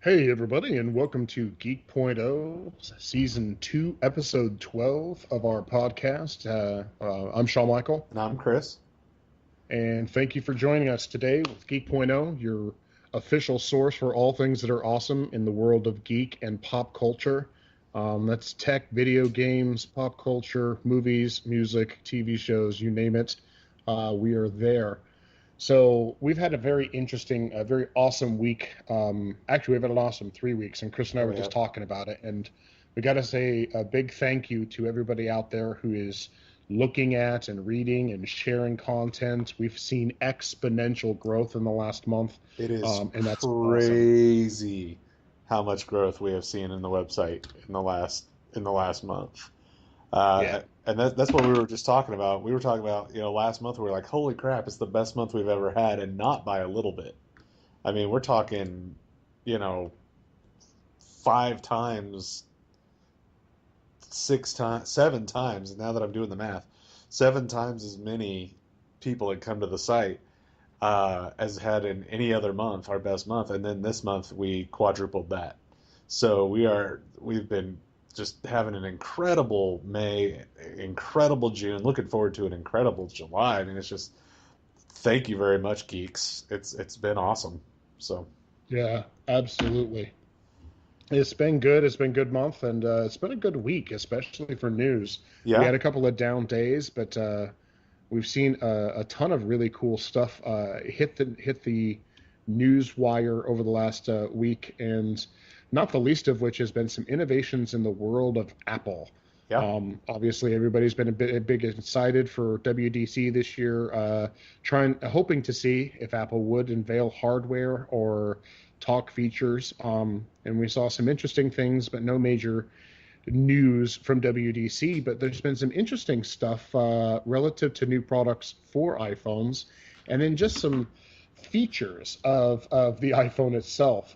Hey, everybody, and welcome to Geek.0 Season 2, Episode 12 of our podcast. I'm Shawn Michael, And I'm Chris. and thank you for joining us today with Geek.0, your official source for all things that are awesome in the world of geek and pop culture. That's tech, video games, pop culture, movies, music, TV shows, you name it. We are there. So we've had a very interesting, a very awesome week. Actually, we've had an awesome 3 weeks, and Chris and I Oh were yeah, just talking about it. And we got to say a big thank you to everybody out there who is looking at and reading and sharing content. We've seen exponential growth in the last month, it is and that's awesome. crazy how much growth we have seen in the website in the last month. Yeah, And that's what we were just talking about. We were talking about, last month we were like, holy crap, it's the best month we've ever had, and not by a little bit. I mean, we're talking, you know, 5 times, 6 times, 7 times. And now that I'm doing the math, 7 times as many people had come to the site as had in any other month, our best month, and then this month we quadrupled that. So we've been just having an incredible May, incredible June, looking forward to an incredible July. I mean, it's just thank you very much, geeks. It's been awesome. So yeah, absolutely. It's been good. It's been a good month, and it's been a good week, especially for news. We yeah, had a couple of down days, but we've seen a ton of really cool stuff hit the news wire over the last week, and not the least of which has been some innovations in the world of Apple. yeah. Obviously, everybody's been a big excited for WDC this year, hoping to see if Apple would unveil hardware or talk features. And we saw some interesting things, but no major news from WDC, but there's been some interesting stuff relative to new products for iPhones, and then just some features of the iPhone itself.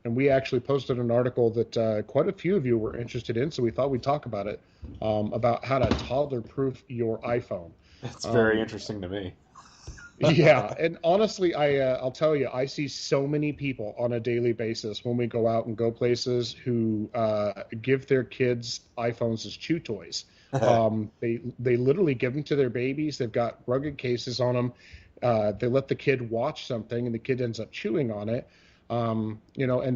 And we actually posted an article that quite a few of you were interested in, so we thought we'd talk about it, about how to toddler-proof your iPhone. It's very Um, interesting to me. yeah, and honestly, I'll tell you, I see so many people on a daily basis when we go out and go places who give their kids iPhones as chew toys. They literally give them to their babies. They've got rugged cases on them. They let the kid watch something, and the kid ends up chewing on it. And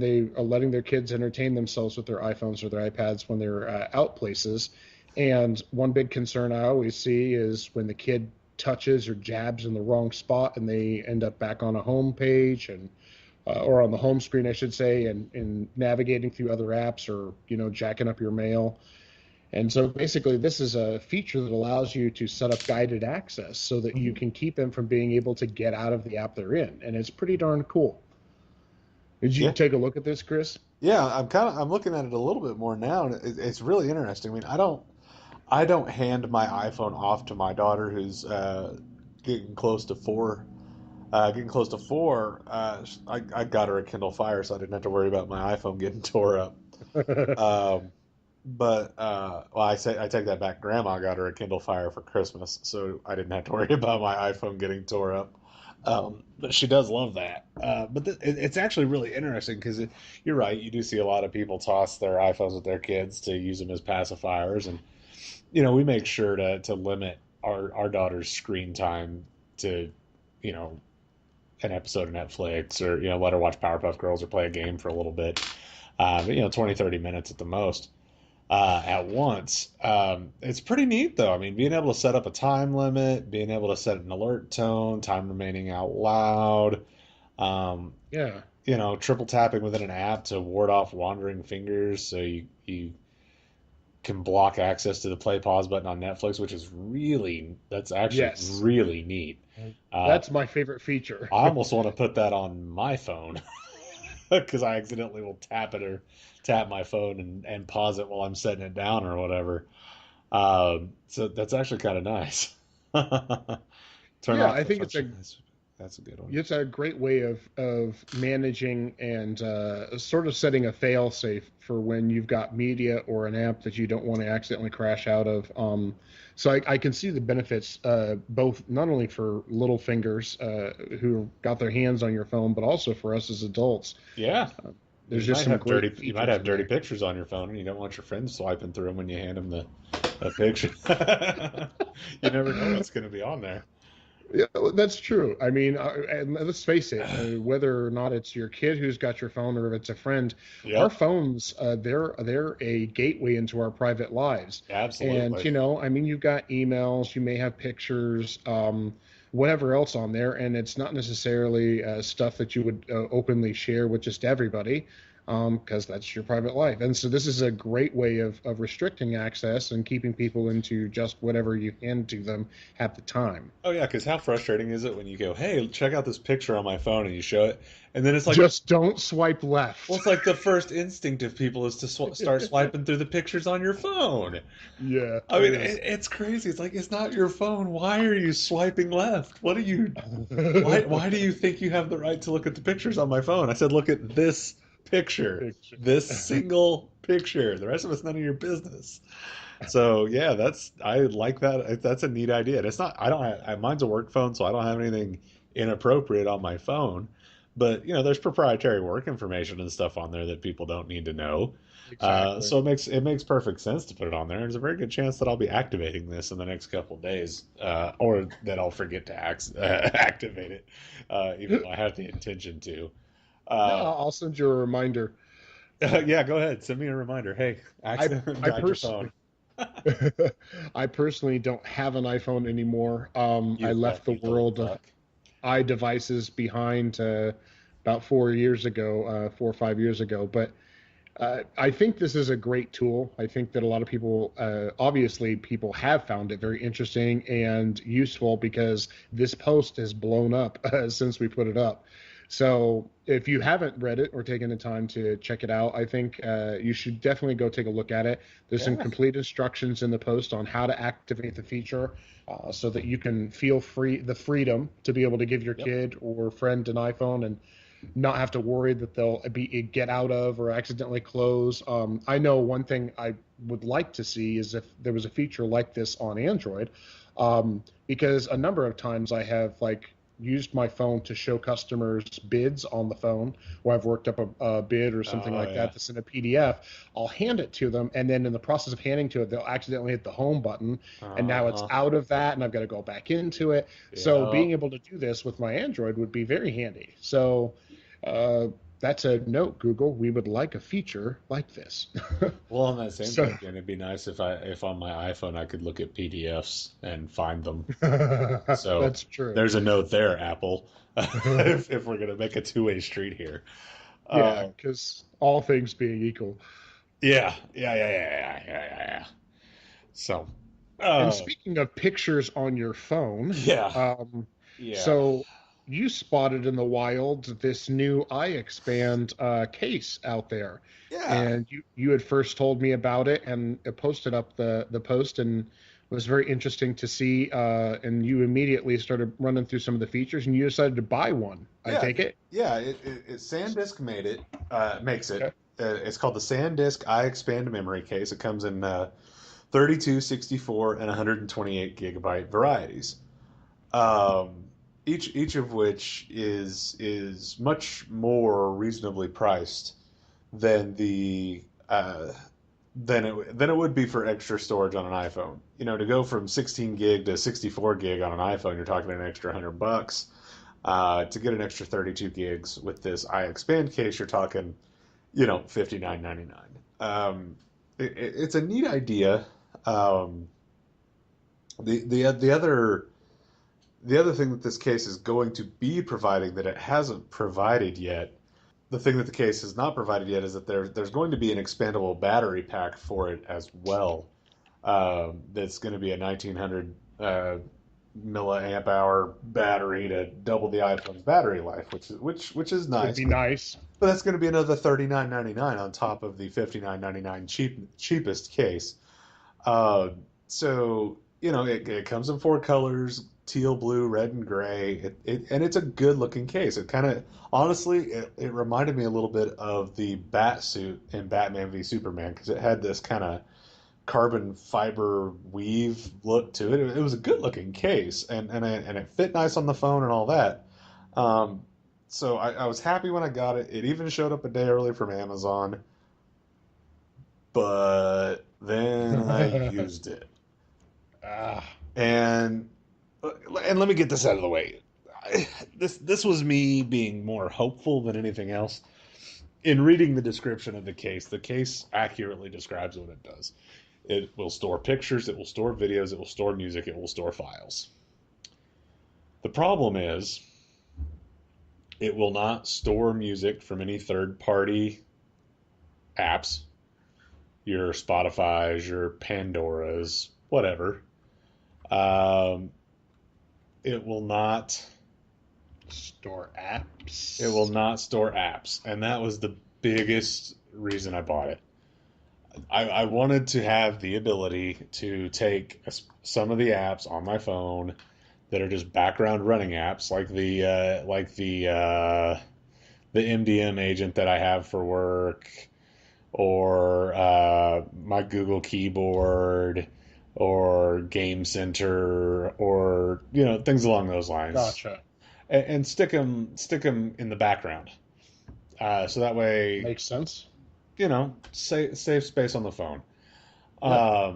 they are letting their kids entertain themselves with their iPhones or their iPads when they're out places. And one big concern I always see is when the kid touches or jabs in the wrong spot and they end up back on a home page and or on the home screen, I should say, and navigating through other apps or jacking up your mail. And so basically, this is a feature that allows you to set up guided access so that you Mhm. can keep them from being able to get out of the app they're in, and it's pretty darn cool. Did you Yeah, take a look at this, Chris? yeah. I'm looking at it a little bit more now, and it's really interesting. I mean, I don't hand my iPhone off to my daughter who's getting close to 4. Getting close to 4, I got her a Kindle Fire, so I didn't have to worry about my iPhone getting tore up. Um, well, I take that back. Grandma got her a Kindle Fire for Christmas, so I didn't have to worry about my iPhone getting tore up. But she does love that. It's actually really interesting because you're right. You do see a lot of people toss their iPhones with their kids to use them as pacifiers, and we make sure to limit our daughter's screen time to, you know, an episode of Netflix, or, let her watch Powerpuff Girls or play a game for a little bit. But, 20, 30 minutes at the most at once. It's pretty neat, though. I mean, being able to set up a time limit, being able to set an alert tone, time remaining out loud, um, Yeah. triple tapping within an app to ward off wandering fingers so you can block access to the play pause button on Netflix, which is that's actually Yes. really neat. Uh, That's my favorite feature. I almost want to put that on my phone because I accidentally will tap it or tap my phone and pause it while I'm setting it down or whatever. So that's actually kind of nice. Turn Yeah, off I the think it's function. a That's a good one. it's a great way of managing and sort of setting a fail safe for when you've got media or an app that you don't want to accidentally crash out of. So I can see the benefits, both not only for little fingers who got their hands on your phone, but also for us as adults. Yeah. There's just some great features. You might have in dirty there. pictures on your phone, and you don't want your friends swiping through them when you hand them a picture. You never know what's going to be on there. Yeah, well, that's true. I mean, and let's face it, whether or not it's your kid who's got your phone or if it's a friend, our Yep, phones, they're a gateway into our private lives. And, absolutely. I mean, you've got emails, you may have pictures, whatever else on there, and it's not necessarily stuff that you would openly share with just everybody. Because that's your private life. And so this is a great way of restricting access and keeping people into just whatever you hand to them at the time. Oh yeah, because how frustrating is it when you go, "Hey, check out this picture on my phone," and you show it, and then it's like, Just don't swipe well, left. it's like the first instinct of people is to start swiping through the pictures on your phone. Yeah, I it mean, is. it's crazy. It's like it's not your phone. Why are you swiping left? What are you? Why do you think you have the right to look at the pictures on my phone? I said, look at this picture, Picture. this single picture. The rest of it's none of your business. So yeah, I like that. That's a neat idea. And it's not. I don't have. Mine's a work phone, so I don't have anything inappropriate on my phone. But there's proprietary work information and stuff on there that people don't need to know. Exactly. So it makes perfect sense to put it on there. There's a very good chance that I'll be activating this in the next couple of days, or that I'll forget to activate it, even though I have the intention to. No, Uh, I'll send you a reminder. yeah, go ahead. Send me a reminder. Hey, I accidentally I died your phone. personally I personally don't have an iPhone anymore. I left the You little world of fuck. iDevices behind about 4 years ago, 4 or 5 years ago. But I think this is a great tool. I think that a lot of people, obviously, people have found it very interesting and useful because this post has blown up since we put it up. So if you haven't read it or taken the time to check it out, I think you should definitely go take a look at it. There's some Yeah. complete instructions in the post on how to activate the feature so that you can feel the freedom to be able to give your Yep. kid or friend an iPhone and not have to worry that they'll be get out of or accidentally close. I know one thing I would like to see is if there was a feature like this on Android, because a number of times I have used my phone to show customers bids on the phone where I've worked up a bid or something Oh like yeah. that that's in a PDF. I'll hand it to them, and then in the process of handing to it, they'll accidentally hit the home button, and now it's Uh-huh. out of that, and I've got to go back into it. So Yeah. being able to do this with my Android would be very handy. So uh, that's a note, Google. We would like a feature like this. Well, on that same So token, it'd be nice if on my iPhone I could look at PDFs and find them. So that's true. there's a note there, Apple. If we're gonna make a two-way street here. Yeah, Uh, because all things being equal. yeah. So, And uh, speaking of pictures on your phone, yeah, um, yeah, so you spotted in the wild this new iExpand case out there, yeah. and you had first told me about it and posted up the post, and it was very interesting to see. And you immediately started running through some of the features, and you decided to buy one. I Yeah, take it. yeah. SanDisk made it. Makes it. Okay. It's called the SanDisk iExpand memory case. It comes in 32, 64, and 128 gigabyte varieties. Um, each of which is much more reasonably priced than the than it would be for extra storage on an iPhone. To go from 16 gig to 64 gig on an iPhone, you're talking an extra $100. To get an extra 32 gigs with this iExpand case, you're talking, 59.99. It's a neat idea. Um, the other thing that this case is going to be providing that it hasn't provided yet, the thing that the case has not provided yet is that there's going to be an expandable battery pack for it as well. That's going to be a 1900 milliamp hour battery to double the iPhone's battery life, which is Would nice. be But nice. that's going to be another $39.99 on top of the $59.99 cheapest case. Uh, so it comes in four colors: teal, blue, red, and gray. And it's a good looking case. It kind of honestly it reminded me a little bit of the bat suit in Batman v Superman because it had this kind of carbon fiber weave look to it. It was a good looking case, and it fit nice on the phone and all that. Um, So I was happy when I got it. It even showed up a day early from Amazon, but then I used it. Ah, And let me get this out of the way. This was me being more hopeful than anything else. In reading the description of the case accurately describes what it does. It will store pictures, it will store videos, it will store music, it will store files. The problem is it will not store music from any third-party apps, your Spotify's, your Pandora's, whatever. It will not store apps. It will not store apps, and that was the biggest reason I bought it. I wanted to have the ability to take some of the apps on my phone that are just background running apps, like the MDM agent that I have for work, or my Google keyboard, or Game Center, or things along those lines. Gotcha. And stick them in the background, so that way Makes sense. Save space on the phone. Yeah.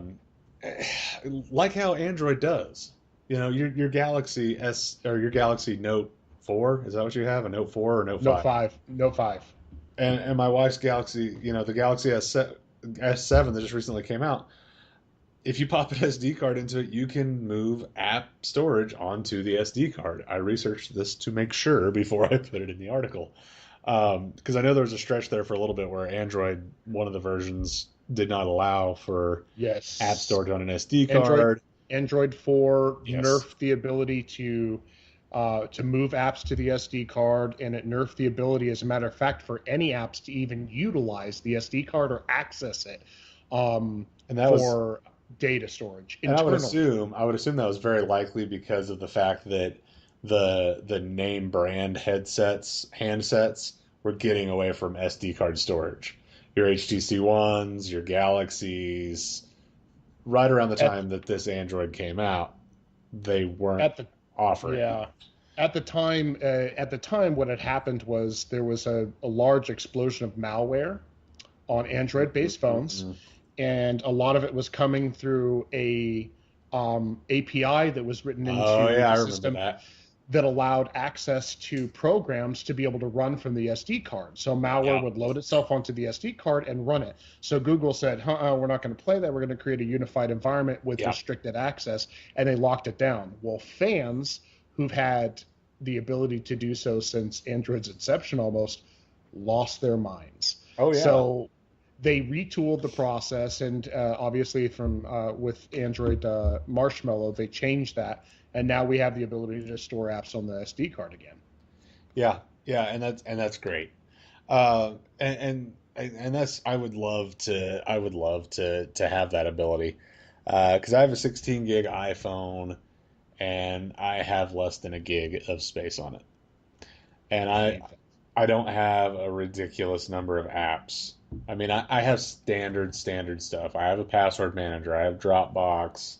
Like how Android does. Your Galaxy S or your Galaxy Note 4, is that what you have? A Note 4 or Note 5? Note 5. Note 5. And my wife's Galaxy, the Galaxy S7 that just recently came out. If you pop an SD card into it, you can move app storage onto the SD card. I researched this to make sure before I put it in the article. Because I know there was a stretch there for a little bit where Android, one of the versions, did not allow for app storage on an SD card. Android 4 Yes. nerfed the ability to move apps to the SD card, and it nerfed the ability, as a matter of fact, for any apps to even utilize the SD card or access it And that for data storage. And I would assume that was very likely because of the fact that the name brand handsets were getting away from SD card storage. Your HTC Ones, your Galaxies, right around the time that this Android came out, they weren't offering. Yeah. At the time, what had happened was there was a large explosion of malware on Android-based phones, and a lot of it was coming through a API that was written into the system that allowed access to programs to be able to run from the SD card. So malware would load itself onto the SD card and run it. So Google said, we're not going to play that. We're going to create a unified environment with restricted access, and they locked it down. Well, fans who've had the ability to do so since Android's inception almost lost their minds. Oh, yeah. So they retooled the process, and obviously with Android Marshmallow, they changed that. And now we have the ability to store apps on the SD card again. Yeah, and that's great. And that's I would love to have that ability, because I have a 16 gig iPhone, and I have less than a gig of space on it, and I don't have a ridiculous number of apps. I mean, I have standard stuff. I have a password manager. I have Dropbox.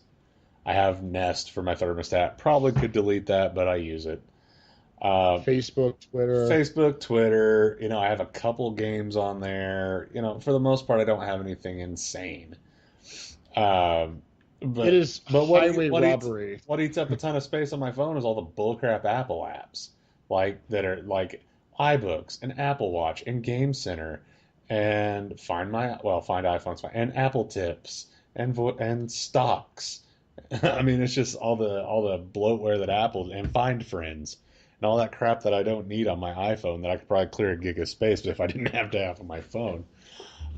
I have Nest for my thermostat. Probably could delete that, but I use it. Facebook, Twitter. I have a couple games on there. For the most part, I don't have anything insane. But it is highway robbery. What eats up a ton of space on my phone is all the bullcrap Apple apps, that are like iBooks and Apple Watch and Game Center and Find iPhone's fine, and Apple Tips and Stocks. I mean, it's just all the bloatware that Apple and Find Friends and all that crap that I don't need on my iPhone that I could probably clear a gig of space if I didn't have to have on my phone.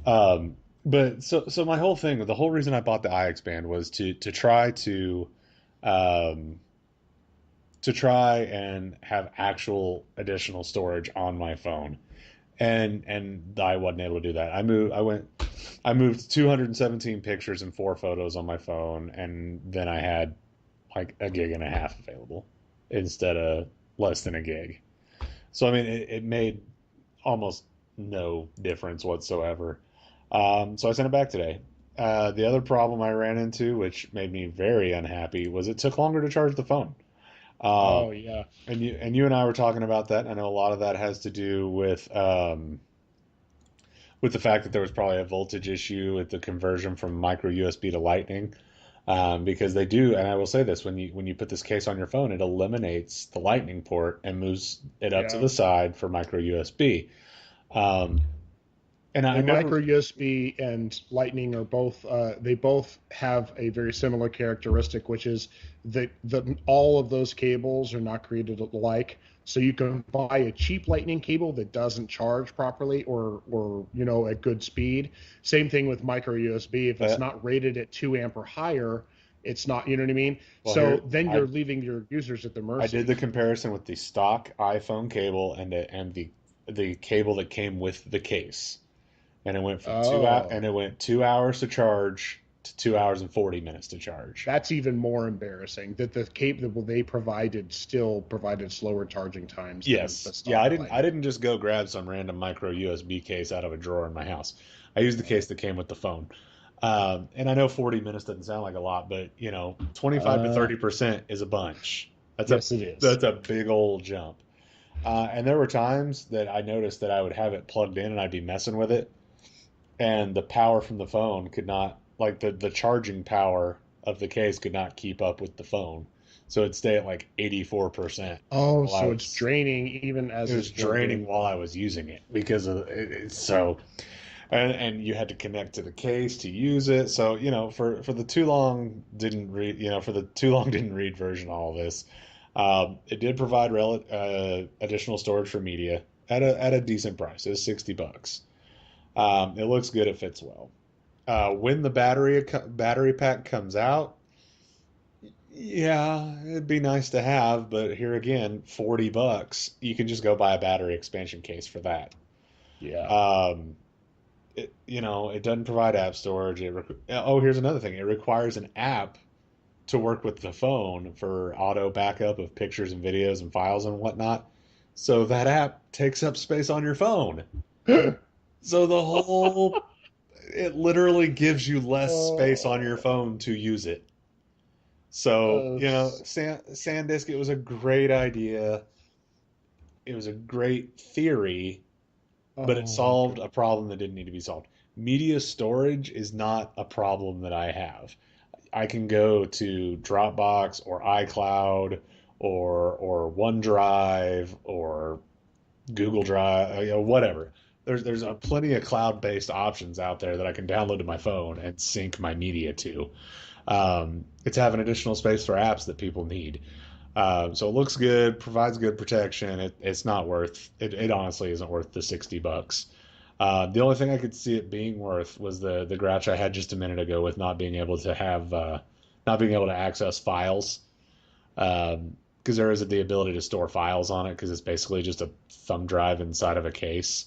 But so my whole thing, the whole reason I bought the iXpand was to try and have actual additional storage on my phone. And I wasn't able to do that. I moved 217 pictures and 4 photos on my phone, and then I had like a gig and a half available instead of less than a gig. So I mean, it made almost no difference whatsoever. So I sent it back today. The other problem I ran into, which made me very unhappy, was it took longer to charge the phone. Oh yeah. And you and I were talking about that. I know a lot of that has to do with the fact that there was probably a voltage issue with the conversion from micro USB to Lightning. Because they do, and I will say this: when you put this case on your phone, it eliminates the Lightning port and moves it up to Yeah. the side for micro USB. Um, and I And never, micro USB and Lightning are both they both have a very similar characteristic, which is that all of those cables are not created alike. So you can buy a cheap Lightning cable that doesn't charge properly or at good speed. Same thing with micro USB. If it's uh, not rated at 2 amp or higher, it's not. You know what I mean? well, here So then you're leaving your users at their I did the mercy. comparison with the stock iPhone cable and the cable that came with the case, and it went from Oh, 2 hours to charge to 2 hours and 40 minutes to charge. that's even more embarrassing that the cable they provided still provided slower charging times than Yes. the Yeah, stock I Lightning. didn't just go grab some random micro USB case out of a drawer in my house. I used the case that came with the phone. And I know 40 minutes doesn't sound like a lot, but 25 to Uh, 30% is a bunch. That's a yes, it is. that's a big old jump. And there were times that I noticed that I would have it plugged in and I'd be messing with it, and the power from the phone could not, like the charging power of the case could not keep up with the phone. So it'd stay at like 84% Oh, while I so it's was draining even it as it's was plugged draining in. while I was using it because of it's so and you had to connect to the case to use it. So, for the too long didn't read, for the too long didn't read version of all this, it did provide additional storage for media at a decent price. It was $60. It looks good. It fits well. When the battery pack comes out, yeah, it'd be nice to have, but here again, $40. You can just go buy a battery expansion case for that. Yeah. Um, it doesn't provide app storage. Oh, here's another thing. It requires an app to work with the phone for auto backup of pictures and videos and files and whatnot. So that app takes up space on your phone. So it literally gives you less space on your Oh, phone to use it. So, uh, SanDisk, it was a great idea. It was a great theory, but it oh my solved God. a problem that didn't need to be solved. Media storage is not a problem that I have. I can go to Dropbox or iCloud or OneDrive or Google Drive, whatever. There's plenty of cloud-based options out there that I can download to my phone and sync my media to. It's having additional space for apps that people need. So it looks good, provides good protection. It's not worth it. It honestly isn't worth the $60. The only thing I could see it being worth was the grouch I had just a minute ago with not being able to access files. Because there is the ability to store files on it because it's basically just a thumb drive inside of a case.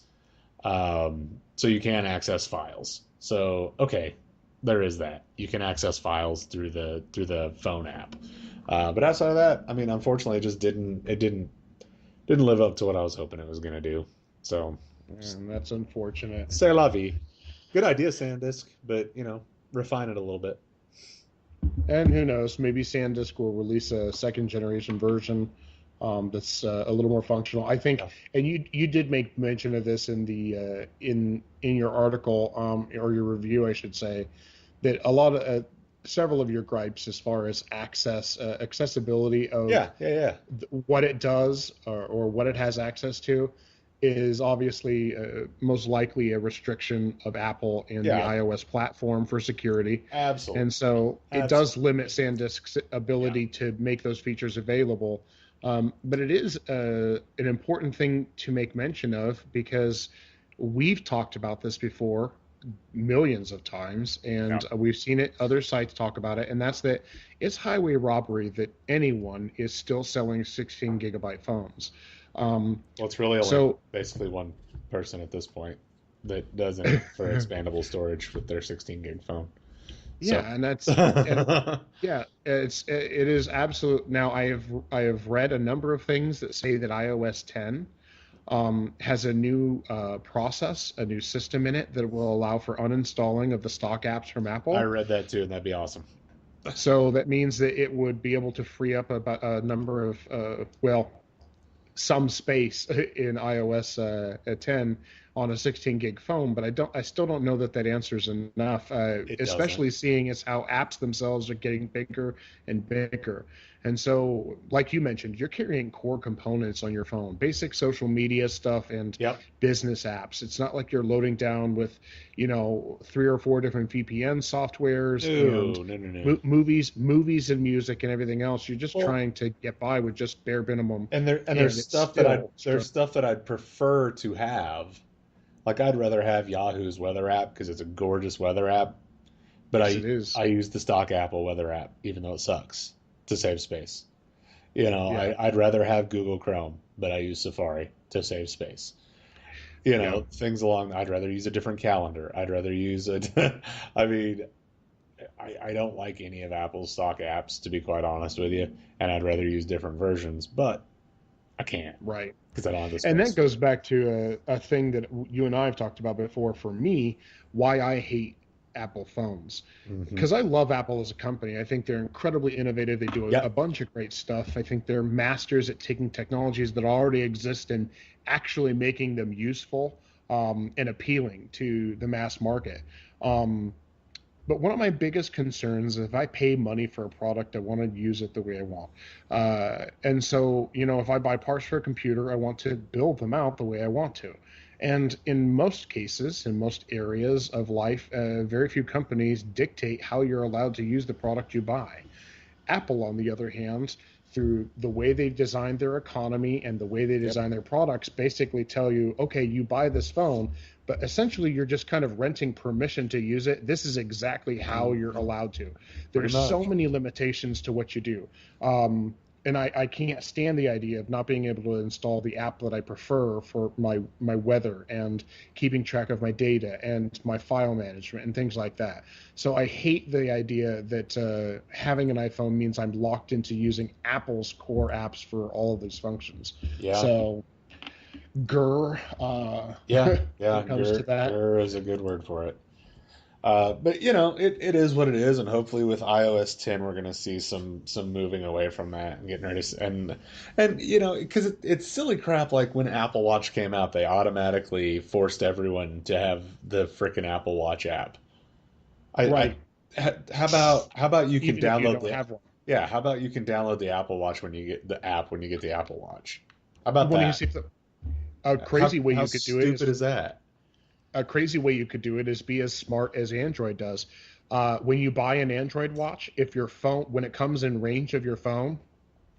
So you can access files. So okay, there is that. You can access files through the phone app. But outside of that, I mean, unfortunately, it didn't live up to what I was hoping it was going to do. So, Man, that's unfortunate. c'est la vie. Good idea, SanDisk, but refine it a little bit. And who knows, maybe SanDisk will release a second generation version that's a little more functional. I think, Yeah. and you did make mention of this in the in your article or your review, I should say, that a lot of several of your gripes as far as accessibility of Yeah, yeah, yeah. what it does or what it has access to is obviously most likely a restriction of Apple and the Yeah, iOS platform for security. And absolutely. so it does Absolutely. limit SanDisk's Yeah. ability to make those features available. But it is an important thing to make mention of because we've talked about this before millions of times, Yeah. and we've seen it. Other sites talk about it, and that's that it's highway robbery that anyone is still selling 16 gigabyte phones. Um, Well, it's really only so basically one person at this point that does it for expandable storage with their 16 gig phone. So, yeah, and yeah, it is absolute. Now I have read a number of things that say that iOS 10 has a new process, a new system in it that will allow for uninstalling of the stock apps from I Apple. read that too, and that'd be awesome. So that means that it would be able to free up about a number of, some space in iOS 10 on a 16 gig phone, but I still don't know that answers enough, It especially doesn't. seeing as how apps themselves are getting bigger and bigger. And so, like you mentioned, you're carrying core components on your phone, basic social media stuff and Yep. business apps. It's not like you're loading down with, 3 or 4 different VPN softwares and No, no, no, no. movies and music and everything else. You're just Well, trying to get by with just bare minimum, there's and it's stuff that still I'd prefer to have. Like I'd rather have Yahoo's weather app because it's a gorgeous weather app, but yes, it is. I use the stock Apple weather app even though it sucks to save space. Yeah, I'd rather have Google Chrome, but I use Safari to save space. yeah. Things along. I'd rather use a different calendar. I'd rather use a. I mean, I don't like any of Apple's stock apps to be quite honest with you, and I'd rather use different versions, but I can't Right. because I don't have the And that space. goes back to a thing that you and I have talked about before. For me, why I hate Apple phones, Hmm. because I love Apple as a company. I think they're incredibly innovative. They do a Yep. bunch of great stuff. I think they're masters at taking technologies that already exist and actually making them useful, and appealing to the mass market. Um, But one of my biggest concerns is if I pay money for a product, I want to use it the way I want. And so, if I buy parts for a computer, I want to build them out the way I want to. And in most cases, in most areas of life, very few companies dictate how you're allowed to use the product you buy. Apple, on the other hand, through the way they've designed their economy and the way they Yep. design their products, basically tell you, okay, you buy this phone, but essentially you're just kind of renting permission to use it. This is exactly how you're Hmm. allowed to. Pretty There's so much. many limitations to what you do. And I can't stand the idea of not being able to install the app that I prefer for my weather and keeping track of my data and my file management and things like that. So I hate the idea that having an iPhone means I'm locked into using Apple's core apps for all of these functions. Yeah. So, grr, Yeah. when Yeah. it comes to that. Gur is a good word for it. But it is what it is, and hopefully with iOS 10 we're going to see some moving away from that and getting ready and because it's silly crap like when Apple Watch came out they automatically forced everyone to have the frickin' Apple Watch app. Right. How about you can Even if you download don't the have one. yeah, how about you can download the Apple Watch when you get the app when you get the Apple Watch? How about When you that? see a crazy way How you could do it stupid is is that? be as smart as Android does. When you buy an Android watch, if your phone, when it comes in range of your phone,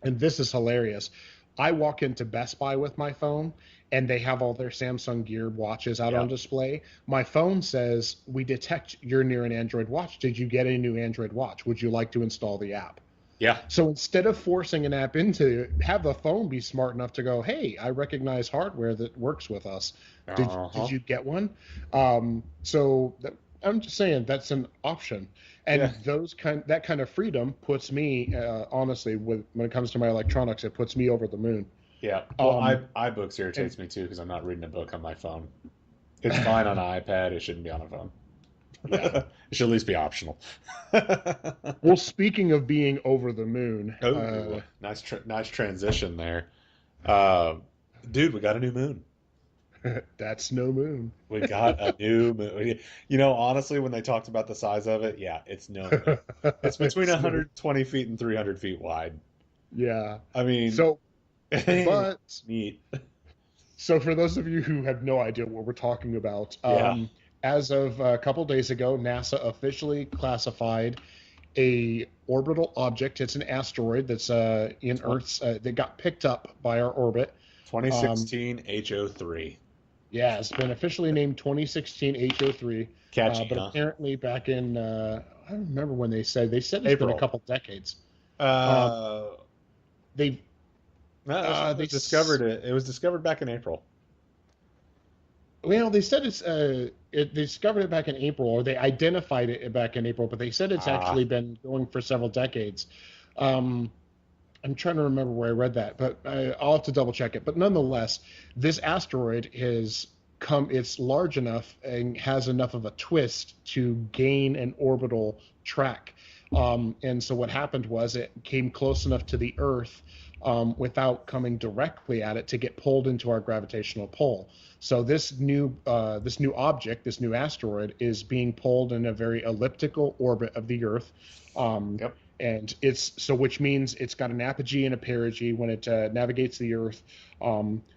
and this is hilarious, I walk into Best Buy with my phone and they have all their Samsung Gear watches out Yeah. on display. My phone says, "We detect you're near an Android watch. Did you get a new Android watch? Would you like to install the app?" Yeah. So instead of forcing an app into it, have the phone be smart enough to go, "Hey, I recognize hardware that works with us. Did Uh-huh. you get one?" I'm just saying that's an option, Yeah. and that kind of freedom puts me, honestly, when it comes to my electronics, it puts me over the moon. Yeah. Well, Um, iBooks and irritates me too because I'm not reading a book on my phone. It's fine on an iPad. It shouldn't be on a phone. yeah. It should at least be optional. Well, speaking of being over the moon, Oh, nice transition there. Uh, Dude, we got a new moon. that's no moon. We got a new moon. Honestly, when they talked about the size of it, yeah, it's no moon. It's between It's no, 120 feet and 300 feet wide. yeah. I mean, So, but neat. So, for those of you who have no idea what we're talking about, Yeah. as of a couple days ago, NASA officially classified a orbital object. It's an asteroid that's in Tw- Earth's that got picked up by our orbit. Um, 2016 HO3. yeah, it's been officially named 2016 HO3, Catchy, but huh? apparently back in I don't remember when they said it's been a April. couple decades. Um, Uh, they no, it they was discovered. It was discovered back in April. Well, they said they discovered it back in April, or they identified it back in April, but they said it's Ah, actually been going for several decades. Um, I'm trying to remember where I read that, but I'll have to double check it. But nonetheless, this asteroid is it's large enough and has enough of a twist to gain an orbital track. And so what happened was it came close enough to the Earth without coming directly at it to get pulled into our gravitational pull. So this new object, this new asteroid, is being pulled in a very elliptical orbit of the Earth. Yep. And which means it's got an apogee and a perigee when it navigates the Earth.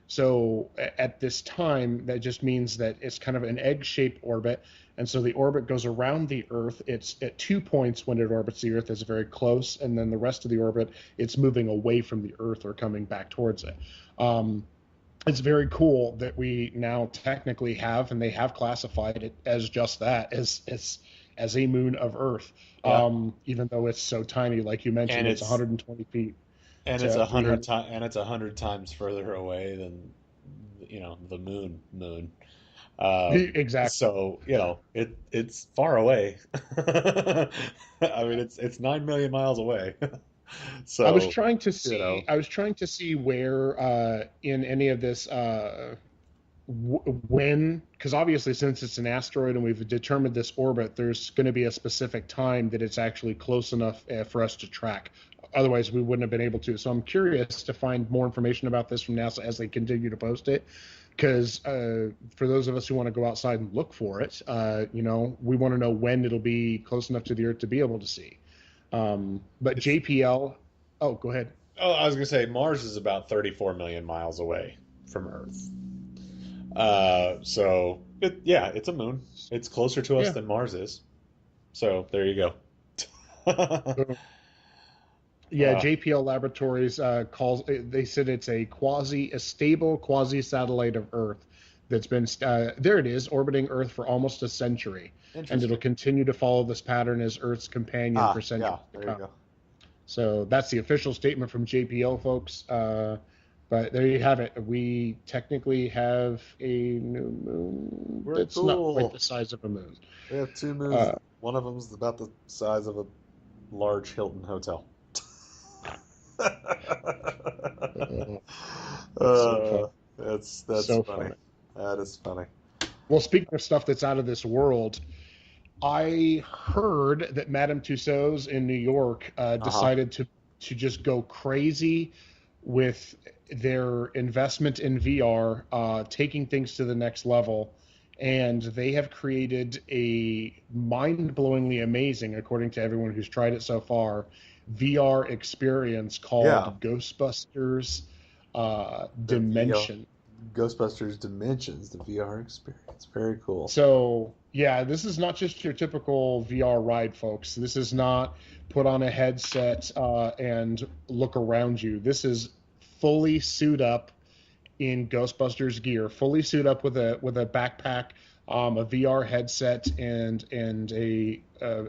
So at this time, that just means that it's kind of an egg-shaped orbit. And so the orbit goes around the Earth. It's at 2 points when it orbits the Earth, it's very close. And then the rest of the orbit, it's moving away from the Earth or coming back towards it. It's very cool that we now technically have, and they have classified it as just that, as a moon of Earth. Yeah. Even though it's so tiny, like you mentioned, it's 120 feet. And it's 100 times, and it's 100 times further away than, the moon. Exactly. So it's far away. I mean, it's 9 million miles away. So I was trying to see where in any of this when, because obviously since it's an asteroid and we've determined this orbit, there's going to be a specific time that it's actually close enough for us to track. Otherwise, we wouldn't have been able to. So I'm curious to find more information about this from NASA as they continue to post it. Because for those of us who want to go outside and look for it, we want to know when it'll be close enough to the Earth to be able to see. But JPL, go ahead. Oh, I was going to say Mars is about 34 million miles away from Earth. So it's a moon. It's closer to us than Mars is. So there you go. JPL Laboratories they said it's a stable quasi-satellite of Earth that's been there it is, orbiting Earth for almost a century, and it'll continue to follow this pattern as Earth's companion for centuries to come. There you go. So that's the official statement from JPL, folks. But there you have it. We technically have a new moon. It's not quite the size of a moon. We have 2 moons. One of them's about the size of a large Hilton hotel. That's so funny. That is funny. Well, speaking of stuff that's out of this world, I heard that Madame Tussauds in New York decided to just go crazy with their investment in VR, taking things to the next level. And they have created a mind-blowingly amazing, according to everyone who's tried it so far, VR experience called Ghostbusters Dimension. Ghostbusters Dimensions, the VR experience. Very cool. So, this is not just your typical VR ride, folks. This is not put on a headset and look around you. This is fully suit up in Ghostbusters gear, fully suit up with a backpack, a VR headset, and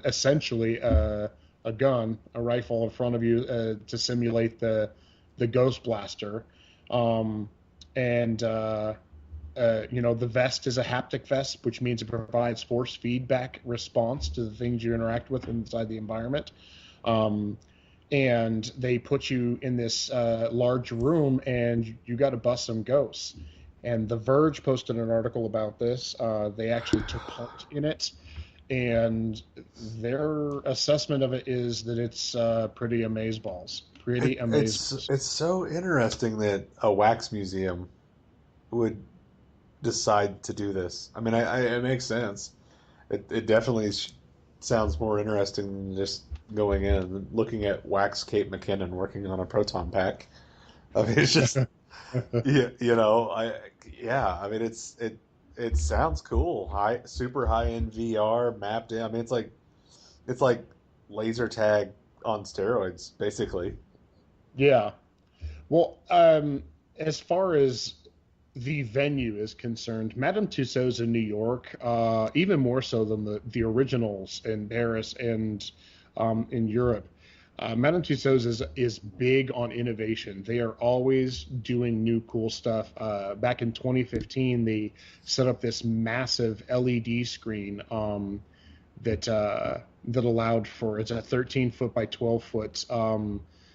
essentially a gun, a rifle in front of you to simulate the Ghost Blaster. The vest is a haptic vest, which means it provides force feedback response to the things you interact with inside the environment. And they put you in this large room, and you got to bust some ghosts. And The Verge posted an article about this. They actually took part in it, and their assessment of it is that it's pretty amazeballs. It's so interesting that a wax museum would decide to do this. I mean, it makes sense. It definitely sounds more interesting than just going in and looking at wax Kate McKinnon working on a proton pack. I mean, it's just, I mean, it sounds cool. Super high end VR mapped in. I mean, it's like laser tag on steroids, basically. Yeah. Well, as far as the venue is concerned, Madame Tussauds in New York, even more so than the originals in Paris and in Europe, Madame Tussauds is big on innovation. They are always doing new cool stuff. Back in 2015, they set up this massive LED screen that allowed for, it's a 13 foot by 12 foot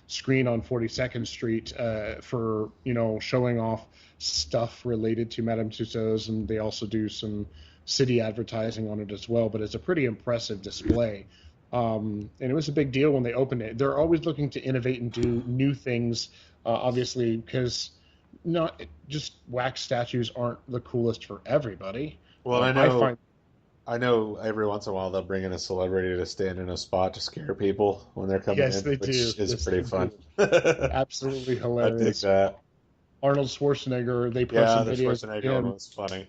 screen on 42nd Street for, showing off stuff related to Madame Tussauds, and they also do some city advertising on it as well. But it's a pretty impressive display. And it was a big deal when they opened it. They're always looking to innovate and do new things, obviously, because not just wax statues aren't the coolest for everybody. Well, I know every once in a while they'll bring in a celebrity to stand in a spot to scare people when they're coming Yes, in, they which do. is Yes, pretty they fun. Absolutely I dig hilarious. that. Arnold Schwarzenegger, they put Yeah, some the videos of Schwarzenegger one him. was funny.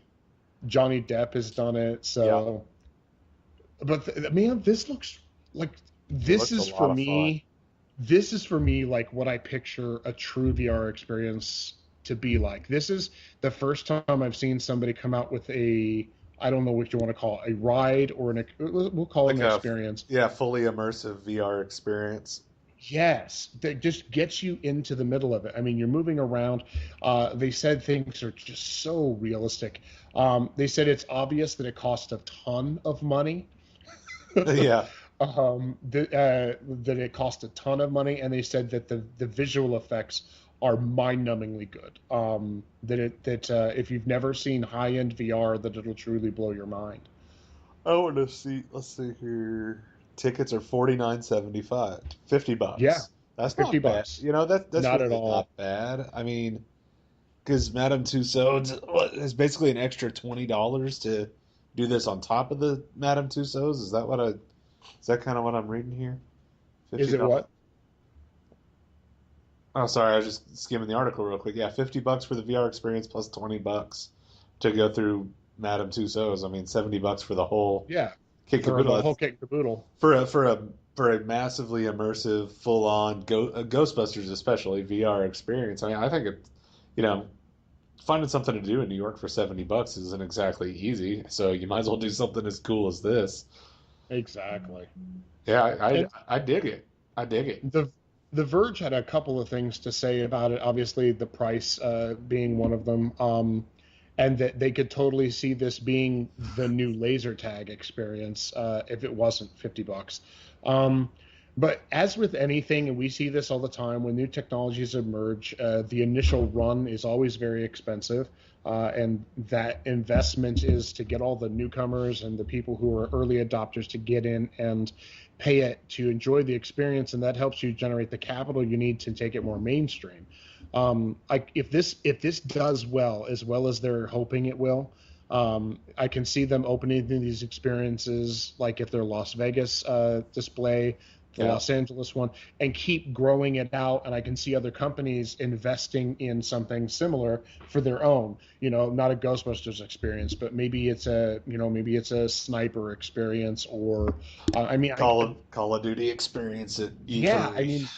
Johnny Depp has done it. So, but man, this looks like It looks a lot of fun. This is for me like what I picture a true VR experience to be like. This is the first time I've seen somebody come out with I don't know what you want to call it, a ride or we'll call it Like an experience. fully immersive VR experience. Yes, that just gets you into the middle of it. I mean, you're moving around. They said things are just so realistic. They said it's obvious that it costs a ton of money. Yeah. That it cost a ton of money, and they said that the visual effects are mind-numbingly good. That if you've never seen high-end VR, that it'll truly blow your mind. I want to see. Let's see here. Tickets are $49.75, $50. Yeah, That's not 50 bad. bucks. That's Not at really all. not bad. I mean, because Madame Tussauds is basically an extra $20 to do this on top of the Madame Tussauds. Is that kind of what I'm reading here? Is it $50. what? Oh, sorry, I was just skimming the article real quick. Yeah, $50 for the VR experience plus $20 to go through Madame Tussauds. I mean, $70 for the whole Yeah, kit for the caboodle. whole kit and caboodle. For a massively immersive, full on Ghostbusters, especially VR experience. I mean, I think you know, finding something to do in New York for $70 isn't exactly easy. So you might as well do something as cool as this. Exactly. Yeah, And I dig it. I dig it. the Verge had a couple of things to say about it. Obviously, the price being one of them, and that they could totally see this being the new laser tag experience if it wasn't $50. Um, but as with anything, and we see this all the time when new technologies emerge, the initial run is always very expensive. And that investment is to get all the newcomers and the people who are early adopters to get in and pay it to enjoy the experience, and that helps you generate the capital you need to take it more mainstream. If this does well as they're hoping it will, I can see them opening these experiences like if they're Las Vegas display, the Yeah. Los Angeles one, and keep growing it out. And I can see other companies investing in something similar for their own. Not a Ghostbusters experience, but maybe it's a sniper experience, or I mean, Call of Duty experience at yeah, I E3. mean,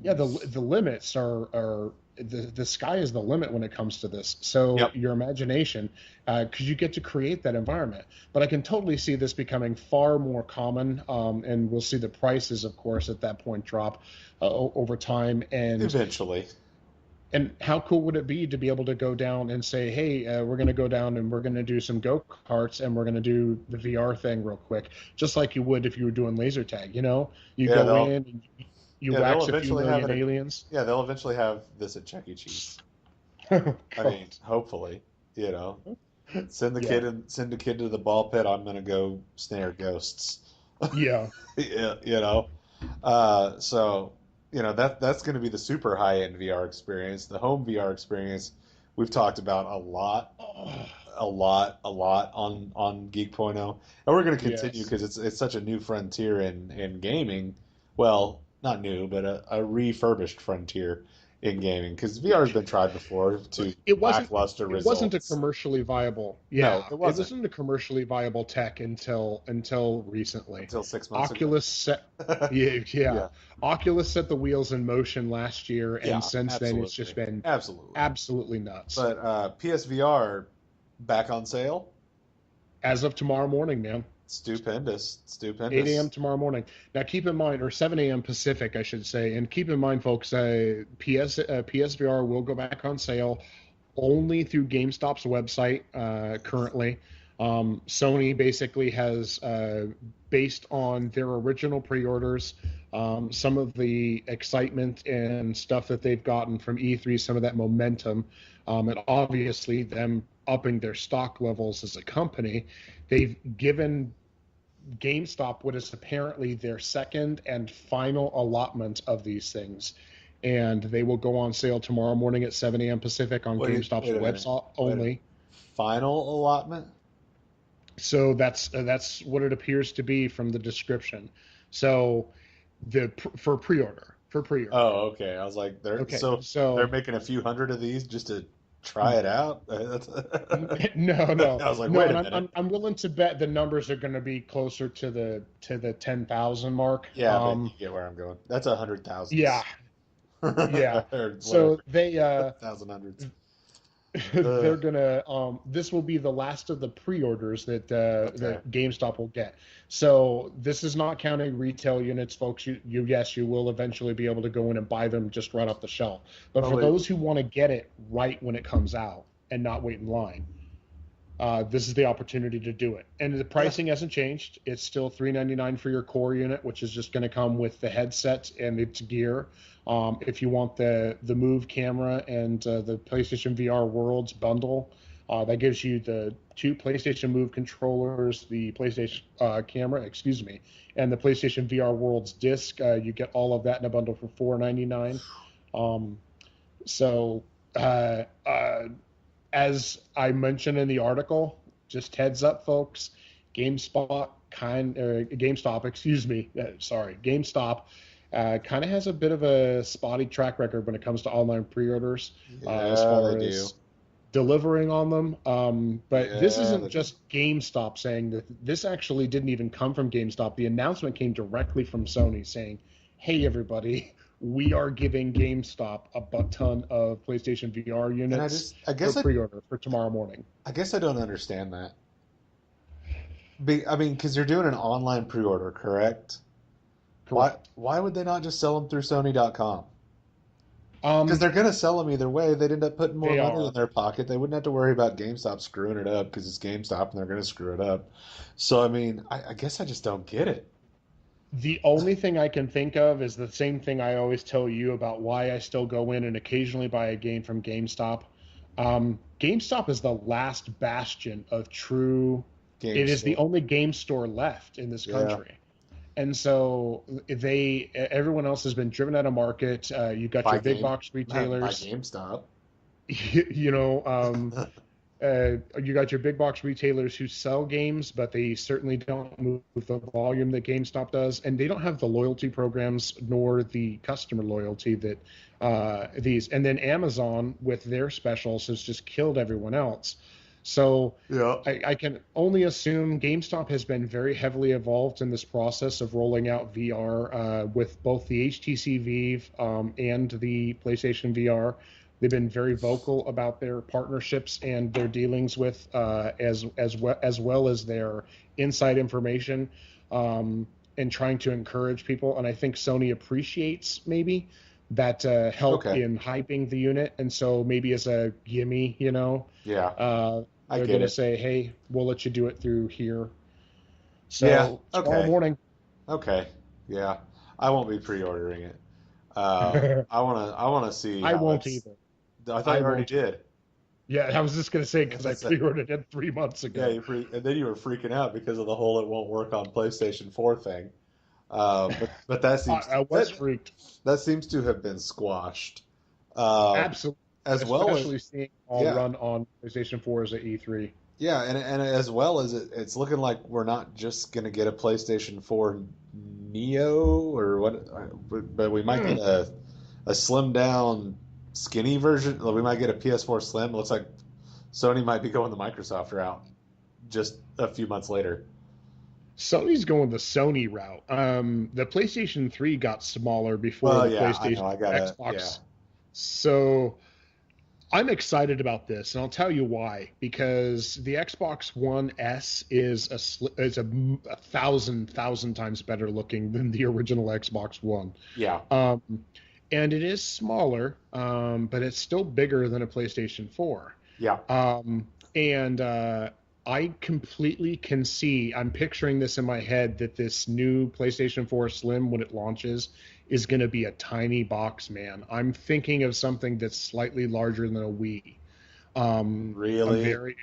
yeah, the limits are the sky is the limit when it comes to this. So Yep. your imagination, because you get to create that environment. But I can totally see this becoming far more common, and we'll see the prices, of course, at that point drop over time. Eventually. And how cool would it be to be able to go down and say, hey, we're going to go down and we're going to do some go-karts and we're going to do the VR thing real quick, just like you would if you were doing laser tag. You Yeah, go in and you wax they'll a few eventually have million it. aliens. Yeah, they'll eventually have this at Chuck E. Cheese. I mean, hopefully, you know, Yeah, send the kid to the ball pit. I'm gonna go snare ghosts. yeah, Yeah, so that's going to be the super high end VR experience. The home VR experience we've talked about a lot on Geek.0, and we're going to continue yes. because it's such a new frontier in gaming. Well, not new, but a refurbished frontier in gaming because VR has been tried before to It wasn't lackluster it wasn't a results. commercially viable. No, Yeah, it it wasn't wasn't a commercially viable tech until recently. until 6 months ago. Oculus set yeah, yeah. Yeah, Oculus set the wheels in motion last year, and yeah, since then it's just absolutely, been absolutely. absolutely nuts. But PSVR back on sale. As of tomorrow morning, man. Stupendous, 8 a.m. stupendous. tomorrow morning. Now, keep in mind, or 7 a.m. Pacific, I should say, and keep in mind, folks, PSVR will go back on sale only through GameStop's website currently. Sony basically has, based on their original pre-orders, some of the excitement and stuff that they've gotten from E3, some of that momentum, and obviously them upping their stock levels as a company, they've given GameStop what is apparently their second and final allotment of these things. And they will go on sale tomorrow morning at 7 a.m. Pacific on GameStop's website only. Final allotment? So that's what it appears to be from the description. So for pre-order. Oh, okay. I was like, they're making a few hundred of these just to try it out. No. I was like, wait a minute. I'm willing to bet the numbers are going to be closer to the 10,000 mark. Yeah, but you get where I'm going. That's 100,000. Yeah. So they 1,000 hundreds. They're gonna this will be the last of the pre-orders that that GameStop will get. So this is not counting retail units, folks. You will eventually be able to go in and buy them just right off the shelf. But for those who want to get it right when it comes out and not wait in line, this is the opportunity to do it. And the pricing hasn't changed. It's still $399 for your core unit, which is just going to come with the headset and its gear. If you want the Move camera and the PlayStation VR Worlds bundle, that gives you the 2 PlayStation Move controllers, the PlayStation camera, and the PlayStation VR Worlds disc. You get all of that in a bundle for $499. As I mentioned in the article, just heads up, folks, GameStop kind of has a bit of a spotty track record when it comes to online pre-orders, as far as delivering on them. But this isn't just GameStop saying that. This actually didn't even come from GameStop. The announcement came directly from Sony saying, hey, everybody, we are giving GameStop a butt ton of PlayStation VR units for pre-order for tomorrow morning. I guess I don't understand that. I mean, because you're doing an online pre-order, correct? Why would they not just sell them through Sony.com? Because they're going to sell them either way. They'd end up putting more money in their pocket. They wouldn't have to worry about GameStop screwing it up because it's GameStop and they're going to screw it up. So, I mean, I guess I just don't get it. The only thing I can think of is the same thing I always tell you about why I still go in and occasionally buy a game from GameStop. GameStop is the last bastion of true... It is the only game store left in this country. And so everyone else has been driven out of market. You've got your big box retailers. By GameStop. You got your big box retailers who sell games, but they certainly don't move the volume that GameStop does, and they don't have the loyalty programs nor the customer loyalty that these. And then Amazon with their specials has just killed everyone else. So I can only assume GameStop has been very heavily involved in this process of rolling out VR with both the HTC Vive and the PlayStation VR. They've been very vocal about their partnerships and their dealings with as well as their inside information and trying to encourage people. And I think Sony appreciates maybe that help in hyping the unit. And so maybe as a gimme, they're going to say, hey, we'll let you do it through here. So tomorrow morning. Okay. Yeah. I won't be pre-ordering it. I want to see. I won't either. I thought you already did. Yeah, I was just going to say because I pre-ordered it 3 months ago. Yeah, and then you were freaking out because of the whole "it won't work on PlayStation 4" thing. But that seems I was freaked. That seems to have been squashed. Absolutely, especially seeing all run on PlayStation 4s at E3. Yeah, and as well as it's looking like we're not just going to get a PlayStation 4 Neo or what, but we might get a slimmed down, skinny version. We might get a PS4 Slim. It looks like Sony might be going the Microsoft route just a few months later. Sony's going the Sony route. The PlayStation 3 got smaller before the PlayStation Xbox. Yeah. So I'm excited about this, and I'll tell you why. Because the Xbox One S is a thousand times better looking than the original Xbox One. Yeah. And it is smaller, but it's still bigger than a PlayStation 4. Yeah. I completely can see, I'm picturing this in my head that this new PlayStation 4 Slim, when it launches, is going to be a tiny box, man. I'm thinking of something that's slightly larger than a Wii. I'm Really? very,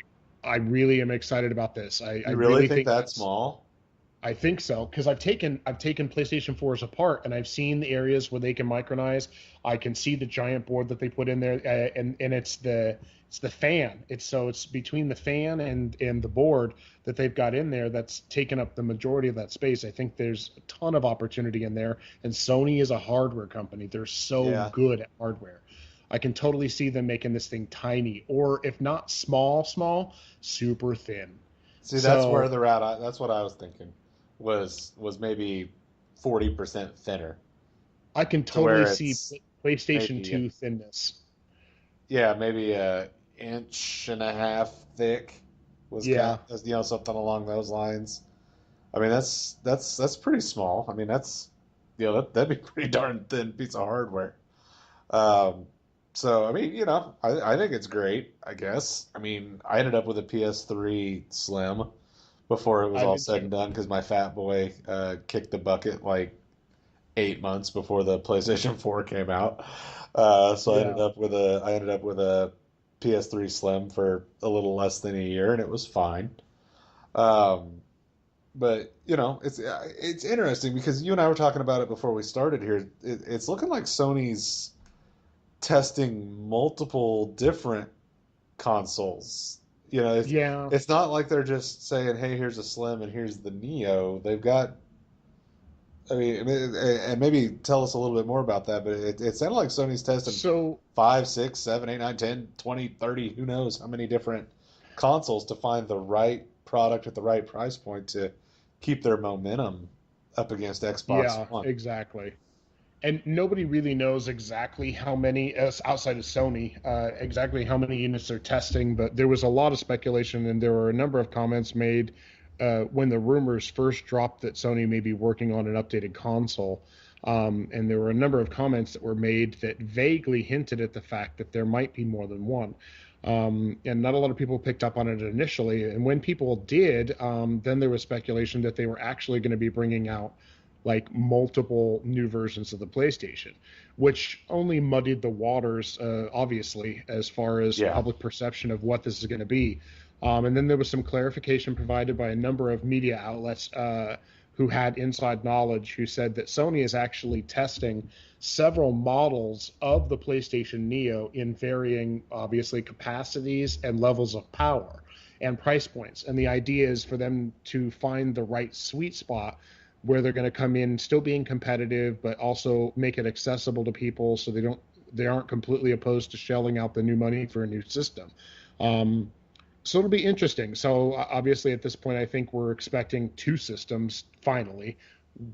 I really am excited about this. I You really really think think that that's, small? I think so because I've taken PlayStation 4s apart and I've seen the areas where they can micronize. I can see the giant board that they put in there, and it's the fan. It's between the fan and the board that they've got in there that's taken up the majority of that space. I think there's a ton of opportunity in there, and Sony is a hardware company. They're so Yeah. good at hardware. I can totally see them making this thing tiny, or if not small, small, super thin. See, that's where So the route. That's what I was thinking. Was maybe 40% thinner I can to totally where see it's PlayStation maybe 2 thinness. yeah, maybe a inch and a half thick was kind Yeah, of, something along those lines. I mean, that's pretty small. I mean, that'd be a pretty darn thin piece of hardware. Um, so I mean, I think it's great, I guess. I mean, I ended up with a PS3 Slim before it was I all did said too. and done because my fat boy kicked the bucket like 8 months before the PlayStation 4 came out. So Yeah, I ended up with a PS3 Slim for a little less than a year, and it was fine. Um, but it's interesting because you and I were talking about it before we started here. It's looking like Sony's testing multiple different consoles. yeah. It's not like they're just saying, "Hey, here's a Slim and here's the Neo." They've got, I mean, and maybe tell us a little bit more about that. But it sounded like Sony's testing So 5, 6, 7, 8, 9, 10, 20, 30, who knows how many different consoles to find the right product at the right price point to keep their momentum up against Xbox yeah, One. exactly. And nobody really knows exactly how many, as outside of Sony, exactly how many units they're testing. But there was a lot of speculation, and there were a number of comments made when the rumors first dropped that Sony may be working on an updated console. And there were a number of comments that were made that vaguely hinted at the fact that there might be more than one. And not a lot of people picked up on it initially. And when people did, then there was speculation that they were actually going to be bringing out like multiple new versions of the PlayStation, which only muddied the waters, obviously, as far as Yeah. public perception of what this is going to be. And then there was some clarification provided by a number of media outlets who had inside knowledge who said that Sony is actually testing several models of the PlayStation Neo in varying, obviously, capacities and levels of power and price points. And the idea is for them to find the right sweet spot where they're going to come in still being competitive, but also make it accessible to people so they aren't completely opposed to shelling out the new money for a new system. Um, so it'll be interesting. So obviously at this point, I think we're expecting two systems finally.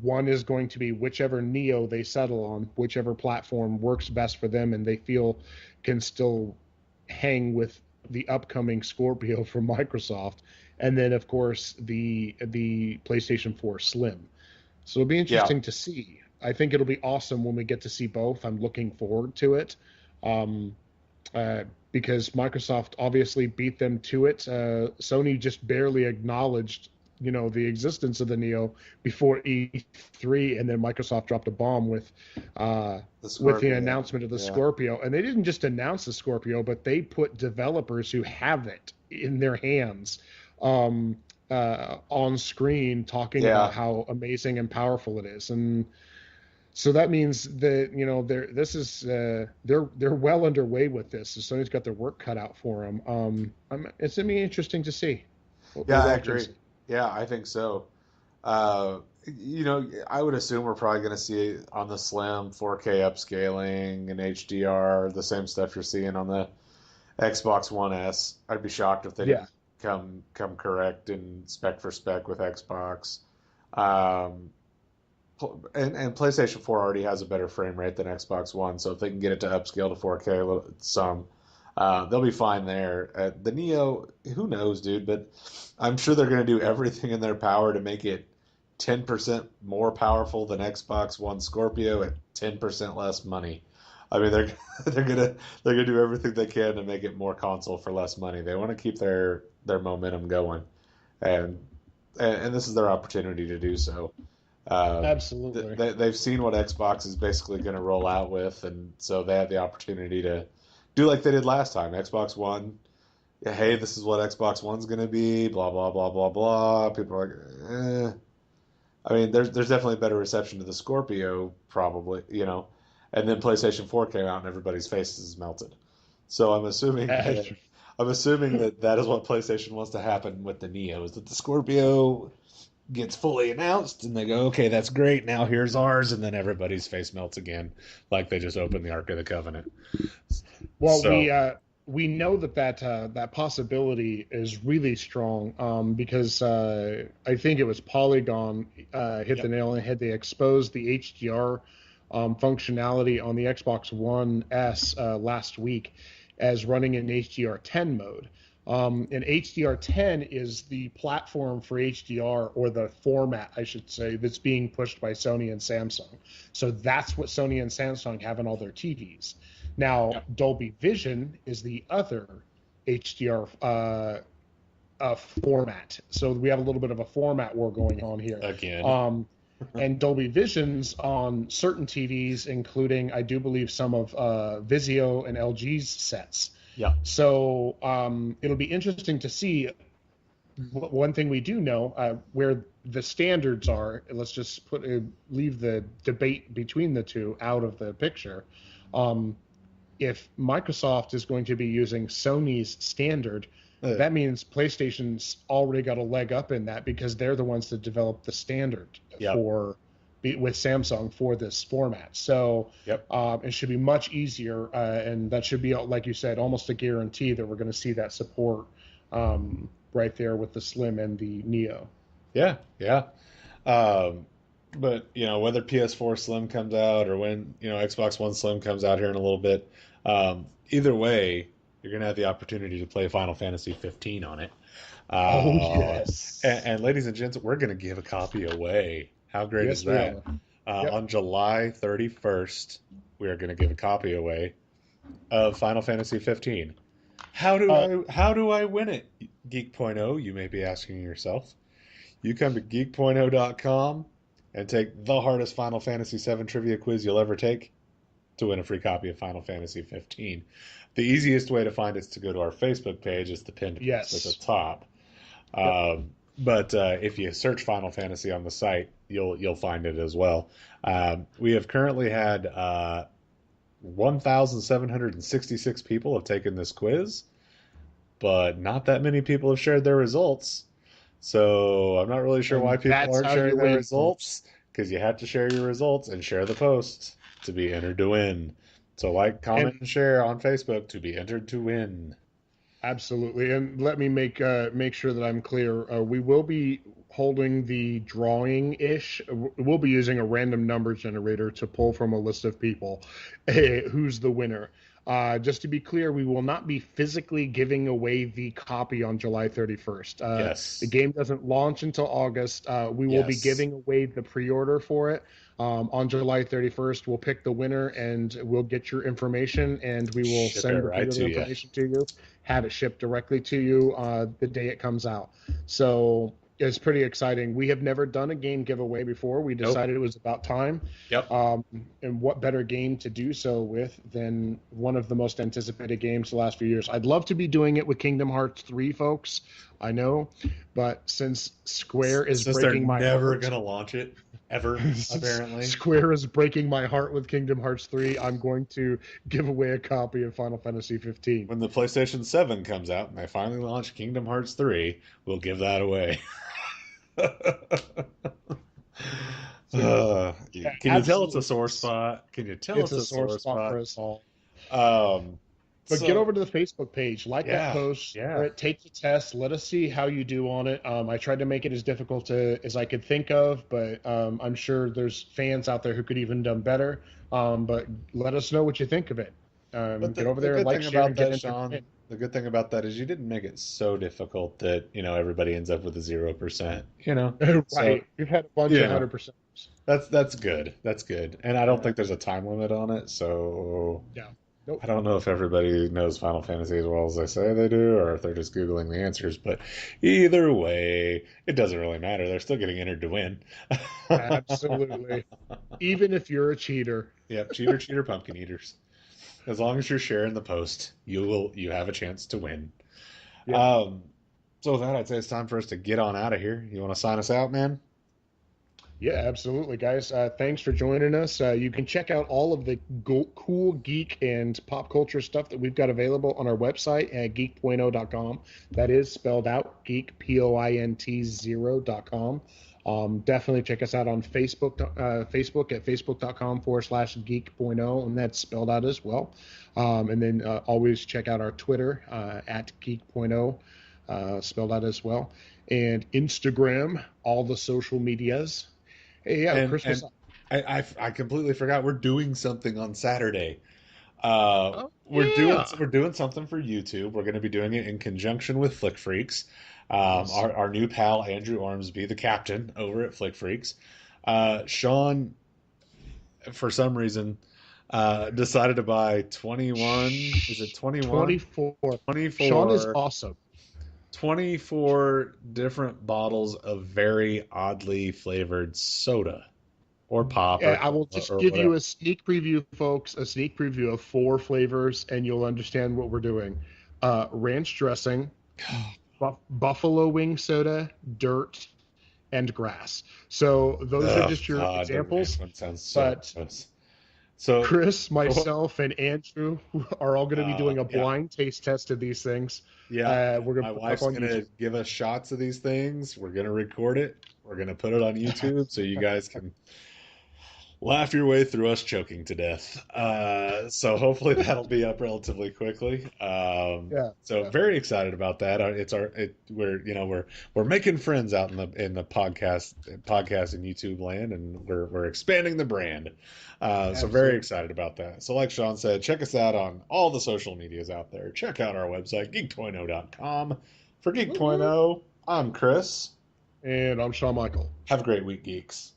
One is going to be whichever Neo they settle on, whichever platform works best for them, and they feel can still hang with the upcoming Scorpio from Microsoft, and then of course the PlayStation 4 Slim. So it'll be Yeah. interesting to see. I think it'll be awesome when we get to see both. I'm looking forward to it. Um, because Microsoft obviously beat them to it. Sony just barely acknowledged, the existence of the Neo before E3, and then Microsoft dropped a bomb The with the Scorpio. announcement of the Yeah. Scorpio. And they didn't just announce the Scorpio, but they put developers who have it in their hands on screen talking about Yeah. how amazing and powerful it is. And so that means that they're well underway with this. So Sony's got their work cut out for them. It's gonna be interesting to see. We'll Yeah, I watch and agree. see. Yeah, I think so. I would assume we're probably going to see on the Slim 4K upscaling and HDR, the same stuff you're seeing on the Xbox One S. I'd be shocked if they Yeah, didn't come correct in spec for spec with Xbox. Um, and PlayStation 4 already has a better frame rate than Xbox One, so if they can get it to upscale to 4K some, they'll be fine there. The Neo, who knows, dude? But I'm sure they're going to do everything in their power to make it 10% more powerful than Xbox One Scorpio at 10% less money. I mean, they're they're gonna do everything they can to make it more console for less money. They want to keep their momentum going, and this is their opportunity to do so. Absolutely. They've seen what Xbox is basically going to roll out with, and so they have the opportunity to do like they did last time. Xbox One, yeah, hey, this is what Xbox One's going to be, blah, blah, blah, blah, blah. People are like, eh. I mean, there's definitely better reception to the Scorpio, probably, and then PlayStation 4 came out and everybody's faces melted. So I'm assuming that that is what PlayStation wants to happen with the Neo, is that the Scorpio gets fully announced and they go, okay, that's great. Now here's ours, and then everybody's face melts again, like they just opened the Ark of the Covenant. Well, we know that possibility is really strong because I think it was Polygon hit the nail on the head. They exposed the HDR functionality on the Xbox One S last week as running in HDR10 mode. And HDR10 is the platform for HDR, or the format, I should say, that's being pushed by Sony and Samsung. So that's what Sony and Samsung have in all their TVs. Now, Dolby Vision is the other HDR format. So we have a little bit of a format war going on here. Again. And Dolby Vision's on certain TVs, including, I do believe, some of Vizio and LG's sets. Yeah. So it'll be interesting to see. One thing we do know, where the standards are, let's just leave the debate between the two out of the picture. If Microsoft is going to be using Sony's standard, that means PlayStation's already got a leg up in that, because they're the ones that developed the standard with Samsung for this format. So it should be much easier, and that should be, like you said, almost a guarantee that we're going to see that support right there with the Slim and the Neo. Yeah. But, whether PS4 Slim comes out or when, Xbox One Slim comes out here in a little bit, either way, you're going to have the opportunity to play Final Fantasy 15 on it. Yes. And ladies and gents, we're going to give a copy away. How great is that? On July 31st, we are going to give a copy away of Final Fantasy 15. How do I win it? Geek.0, you may be asking yourself. You come to Geek.0.com and take the hardest Final Fantasy VII trivia quiz you'll ever take to win a free copy of Final Fantasy 15. The easiest way to find it is to go to our Facebook page. It's the pinned post at the top. But if you search Final Fantasy on the site, you'll find it as well. We have currently had 1,766 people have taken this quiz, but not that many people have shared their results. So I'm not really sure why people aren't sharing their results, because you have to share your results and share the post to be entered to win. So like, comment, and share on Facebook to be entered to win. Absolutely. And let me make sure that I'm clear. We will be holding the drawing-ish. We'll be using a random number generator to pull from a list of people who's the winner. Just to be clear, we will not be physically giving away the copy on July 31st. Yes. The game doesn't launch until August. We will be giving away the pre-order for it. On July 31st, we'll pick the winner, and we'll get your information, and we will send the information to you, have it shipped directly to you the day it comes out. So it's pretty exciting. We have never done a game giveaway before. We decided it was about time. And what better game to do so with than one of the most anticipated games the last few years. I'd love to be doing it with Kingdom Hearts 3, folks. I know, but since Square is breaking my heart, they're never gonna launch it ever. Apparently, Square is breaking my heart with Kingdom Hearts 3. I'm going to give away a copy of Final Fantasy 15 when the PlayStation 7 comes out and they finally launch Kingdom Hearts 3. We'll give that away. Can you tell it's a sore spot? Can you tell it's a sore spot for us all? But get over to the Facebook page, like that post, take the test, let us see how you do on it. I tried to make it as difficult as I could think of, but I'm sure there's fans out there who could even done better. But let us know what you think of it. Get over there, like, share, and get into it. The good thing about that is you didn't make it so difficult that everybody ends up with a 0%. Right? So, you've had a bunch of 100%. That's good. That's good. And I don't think there's a time limit on it. So Nope. I don't know if everybody knows Final Fantasy as well as they say they do, or if they're just Googling the answers, but either way, it doesn't really matter. They're still getting entered to win. Absolutely. Even if you're a cheater. Yep, cheater, cheater, pumpkin eaters. As long as you're sharing the post, you have a chance to win. Yep. So with that, I'd say it's time for us to get on out of here. You want to sign us out, man? Yeah, absolutely, guys. Thanks for joining us. You can check out all of the cool geek and pop culture stuff that we've got available on our website at geek.0.com. That is spelled out geek, POINT0.com. Definitely check us out on Facebook at facebook.com/geek.0, and that's spelled out as well. And then always check out our Twitter at geek.0, spelled out as well. And Instagram, all the social medias. Hey, yeah, And Christmas. I completely forgot we're doing something on Saturday. Oh, yeah. We're doing something for YouTube. We're going to be doing it in conjunction with Flick Freaks. Yes. Our new pal Andrew Ormsby, the captain over at Flick Freaks. Sean, for some reason, decided to buy 21. Is it 21? 24. 24. Sean is awesome. 24 different bottles of very oddly flavored soda or pop Yeah, I will just or give you whatever. a sneak preview, folks, a sneak preview of 4 flavors, and you'll understand what we're doing. Ranch dressing, buffalo wing soda, dirt, and grass. So those are Oh just your God, the ranch examples. one sounds so But gross. So, Chris, so myself, and Andrew are all going to be doing a yeah, blind taste test of these things. yeah. We're going My to put it up wife's on gonna YouTube. give us shots of these things. We're gonna record it. We're gonna put it on YouTube so you guys can laugh your way through us choking to death. So hopefully that'll be up relatively quickly. Yeah, So yeah, very excited about that. We're making friends out in the podcast and YouTube land, and we're expanding the brand. So very absolutely. excited about that. So like Sean said, check us out on all the social medias out there. Check out our website, geek.0.com. For Woo-hoo. Geek.0, I'm Chris. And I'm Shawn Michael. Have a great week, geeks.